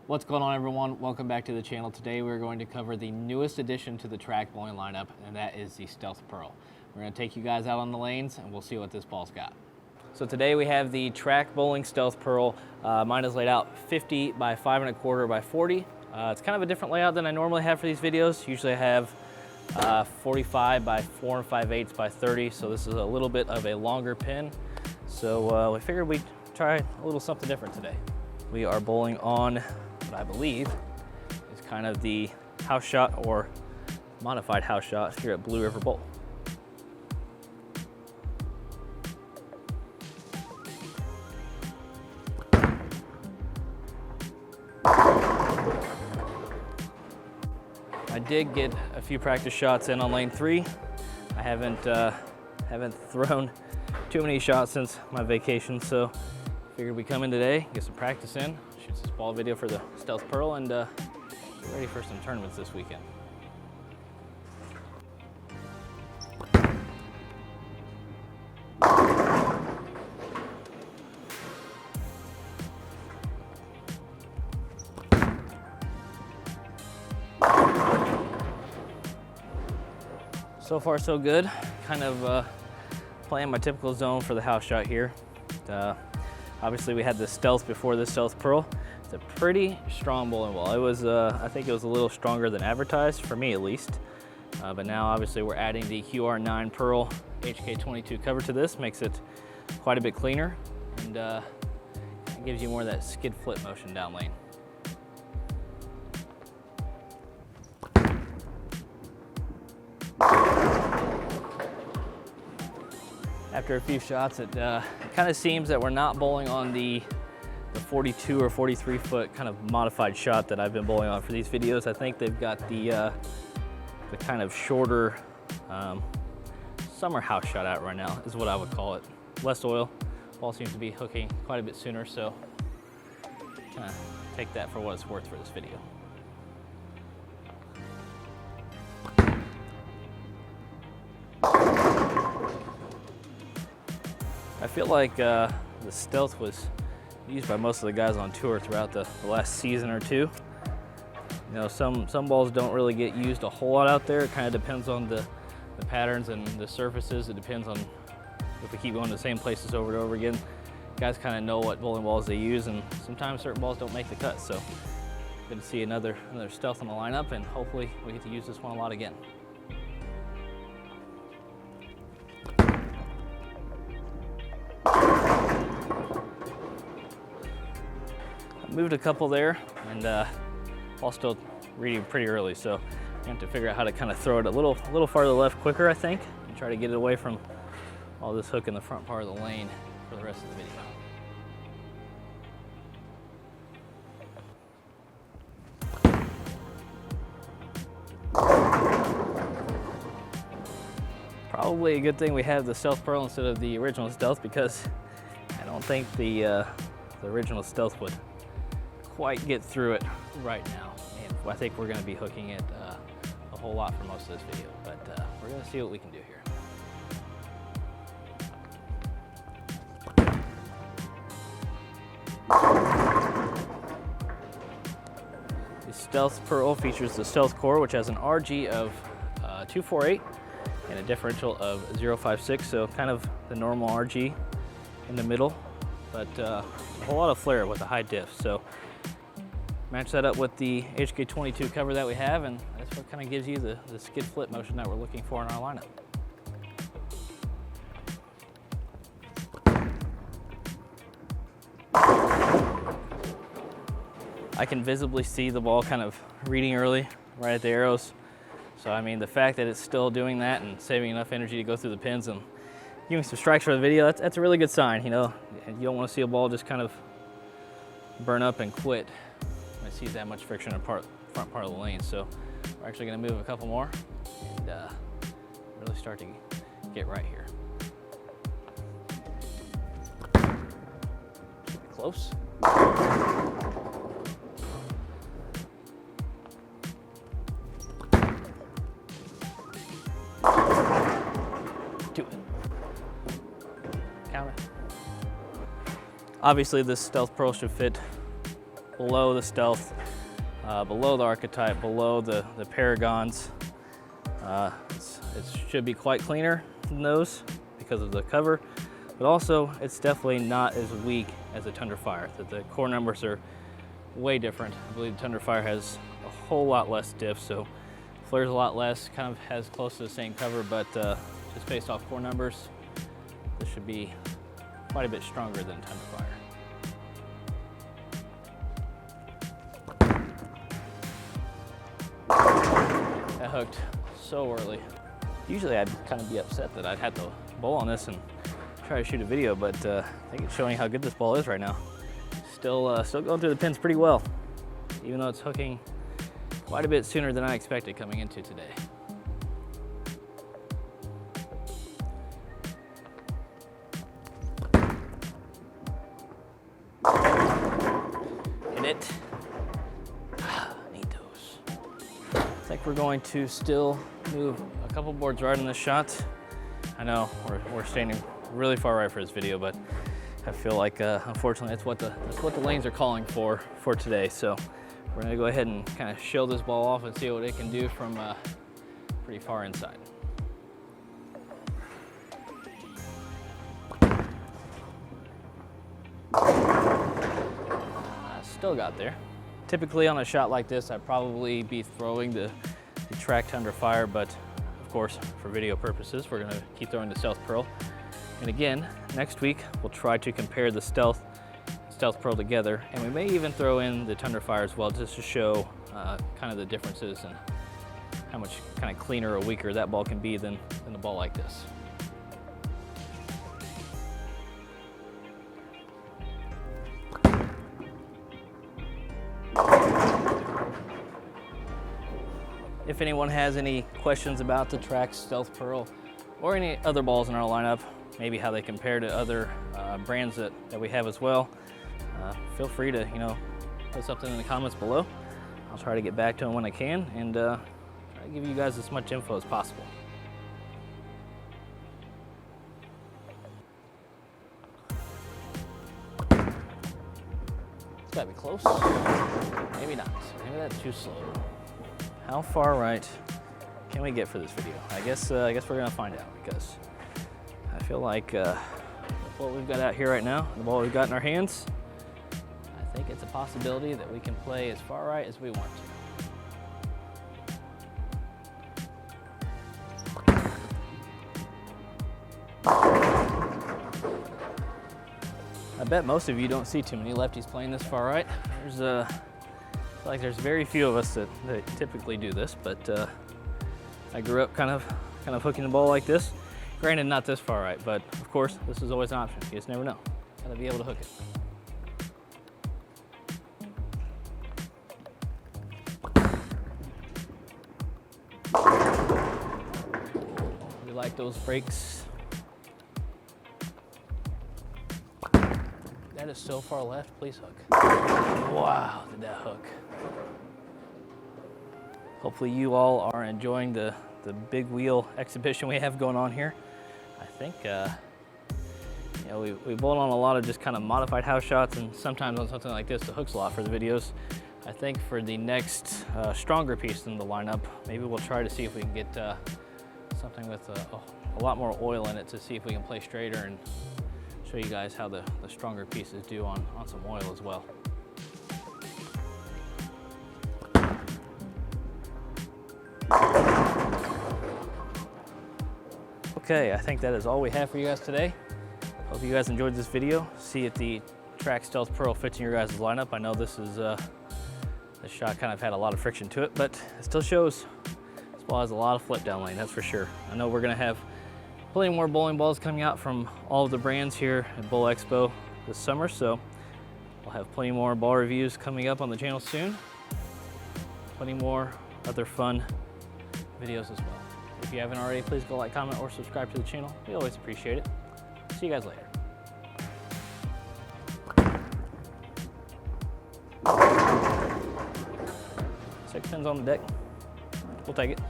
What's going on, everyone? Welcome back to the channel. Today we're going to cover the newest addition to the track bowling lineup, and that is the Stealth Pearl. We're going to take you guys out on the lanes and we'll see what this ball's got. So today we have the track bowling Stealth Pearl. Mine is laid out 50 by 5 1/4 by 40. It's kind of a different layout than I normally have for these videos. Usually I have 45 by 4 5/8 by 30, so this is a little bit of a longer pin. So we figured we'd try a little something different today. We are bowling on what I believe is kind of the house shot or modified house shot here at Blue River Bowl. I did get a few practice shots in on lane 3. I haven't thrown too many shots since my vacation, so figured we'd come in today, get some practice in, shoot this ball video for the Stealth Pearl, and get ready for some tournaments this weekend. So far so good, kind of playing my typical zone for the house shot here. Obviously we had the Stealth before the Stealth Pearl. It's a pretty strong bowling ball. It was, I think it was a little stronger than advertised, for me at least. But now obviously we're adding the QR9 Pearl HK22 cover to this, makes it quite a bit cleaner, and it gives you more of that skid flip motion down lane. After a few shots, it kind of seems that we're not bowling on the 42 or 43 foot kind of modified shot that I've been bowling on for these videos. I think they've got the kind of shorter summer house shot out right now, is what I would call it. Less oil, ball seems to be hooking quite a bit sooner, so kind of take that for what it's worth for this video. I feel like the Stealth was used by most of the guys on tour throughout the last season or two. You know, some balls don't really get used a whole lot out there. It kind of depends on the patterns and the surfaces. It depends on if we keep going to the same places over and over again. Guys kind of know what bowling balls they use, and sometimes certain balls don't make the cut. So good to see another Stealth in the lineup, and hopefully we get to use this one a lot again. Moved a couple there, and ball still reading pretty early, so I have to figure out how to kind of throw it a little farther left quicker, I think, and try to get it away from all this hook in the front part of the lane for the rest of the video. Probably a good thing we have the Stealth Pearl instead of the original Stealth, because I don't think the original Stealth would quite get through it right now. And I think we're going to be hooking it a whole lot for most of this video, but we're going to see what we can do here. The Stealth Pearl features the Stealth Core, which has an RG of 248 and a differential of 056, so kind of the normal RG in the middle, but a whole lot of flare with a high diff. So match that up with the HK22 cover that we have, and that's what kind of gives you the skid flip motion that we're looking for in our lineup. I can visibly see the ball kind of reading early, right at the arrows. So I mean, the fact that it's still doing that and saving enough energy to go through the pins and giving some strikes for the video, that's a really good sign. You know, you don't want to see a ball just kind of burn up and quit when it sees that much friction in the front part of the lane. So we're actually going to move a couple more and really start to get right here. Should be close. Do it. Count it. Obviously this Stealth Pearl should fit a below the Stealth, below the Archetype, below the Paragons. It should be quite cleaner than those because of the cover, but also it's definitely not as weak as the Thunderfire. The core numbers are way different. I believe the Thunderfire has a whole lot less diff, so flares a lot less, kind of has close to the same cover, but just based off core numbers, this should be quite a bit stronger than Thunderfire. That hooked so early. Usually I'd kind of be upset that I'd have to bowl on this and try to shoot a video, but I think it's showing how good this ball is right now. Still going through the pins pretty well, even though it's hooking quite a bit sooner than I expected coming into today. Hit it. Need those. I think we're going to still move a couple boards right on this shot. I know we're standing really far right for this video, but I feel like unfortunately that's what the lanes are calling for today. So we're gonna go ahead and kind of show this ball off and see what it can do from pretty far inside. Still got there. Typically on a shot like this, I'd probably be throwing the track Thunderfire, but of course, for video purposes, we're gonna keep throwing the Stealth Pearl. And again, next week, we'll try to compare the Stealth Pearl together, and we may even throw in the Thunderfire as well, just to show kind of the differences and how much kind of cleaner or weaker that ball can be than a ball like this. If anyone has any questions about the Trax Stealth Pearl or any other balls in our lineup, maybe how they compare to other brands that we have as well, feel free to put something in the comments below. I'll try to get back to them when I can and try to give you guys as much info as possible. It's gotta be close. Maybe not. Maybe that's too slow. How far right can we get for this video? I guess we're gonna find out, because I feel like with what we've got out here right now, the ball we've got in our hands, I think it's a possibility that we can play as far right as we want to. I bet most of you don't see too many lefties playing this far right. I feel like there's very few of us that typically do this, but I grew up kind of hooking the ball like this. Granted, not this far right, but of course, this is always an option. You just never know. Gotta be able to hook it. We like those breaks. That is so far left, please hook. Wow, did that hook. Hopefully you all are enjoying the big wheel exhibition we have going on here. I think we bowled on a lot of just kind of modified house shots, and sometimes on something like this, the hooks a lot for the videos. I think for the next stronger piece in the lineup, maybe we'll try to see if we can get something with a lot more oil in it to see if we can play straighter and show you guys how the stronger pieces do on some oil as well. Okay, I think that is all we have for you guys today. Hope you guys enjoyed this video. See if the Trax Stealth Pearl fits in your guys' lineup. I know this shot kind of had a lot of friction to it, but it still shows this ball has a lot of flip down lane, that's for sure. I know we're gonna have plenty more bowling balls coming out from all of the brands here at Bowl Expo this summer, so we'll have plenty more ball reviews coming up on the channel soon. Plenty more other fun videos as well. If you haven't already, please go like, comment, or subscribe to the channel. We always appreciate it. See you guys later. 6 pins on the deck. We'll take it.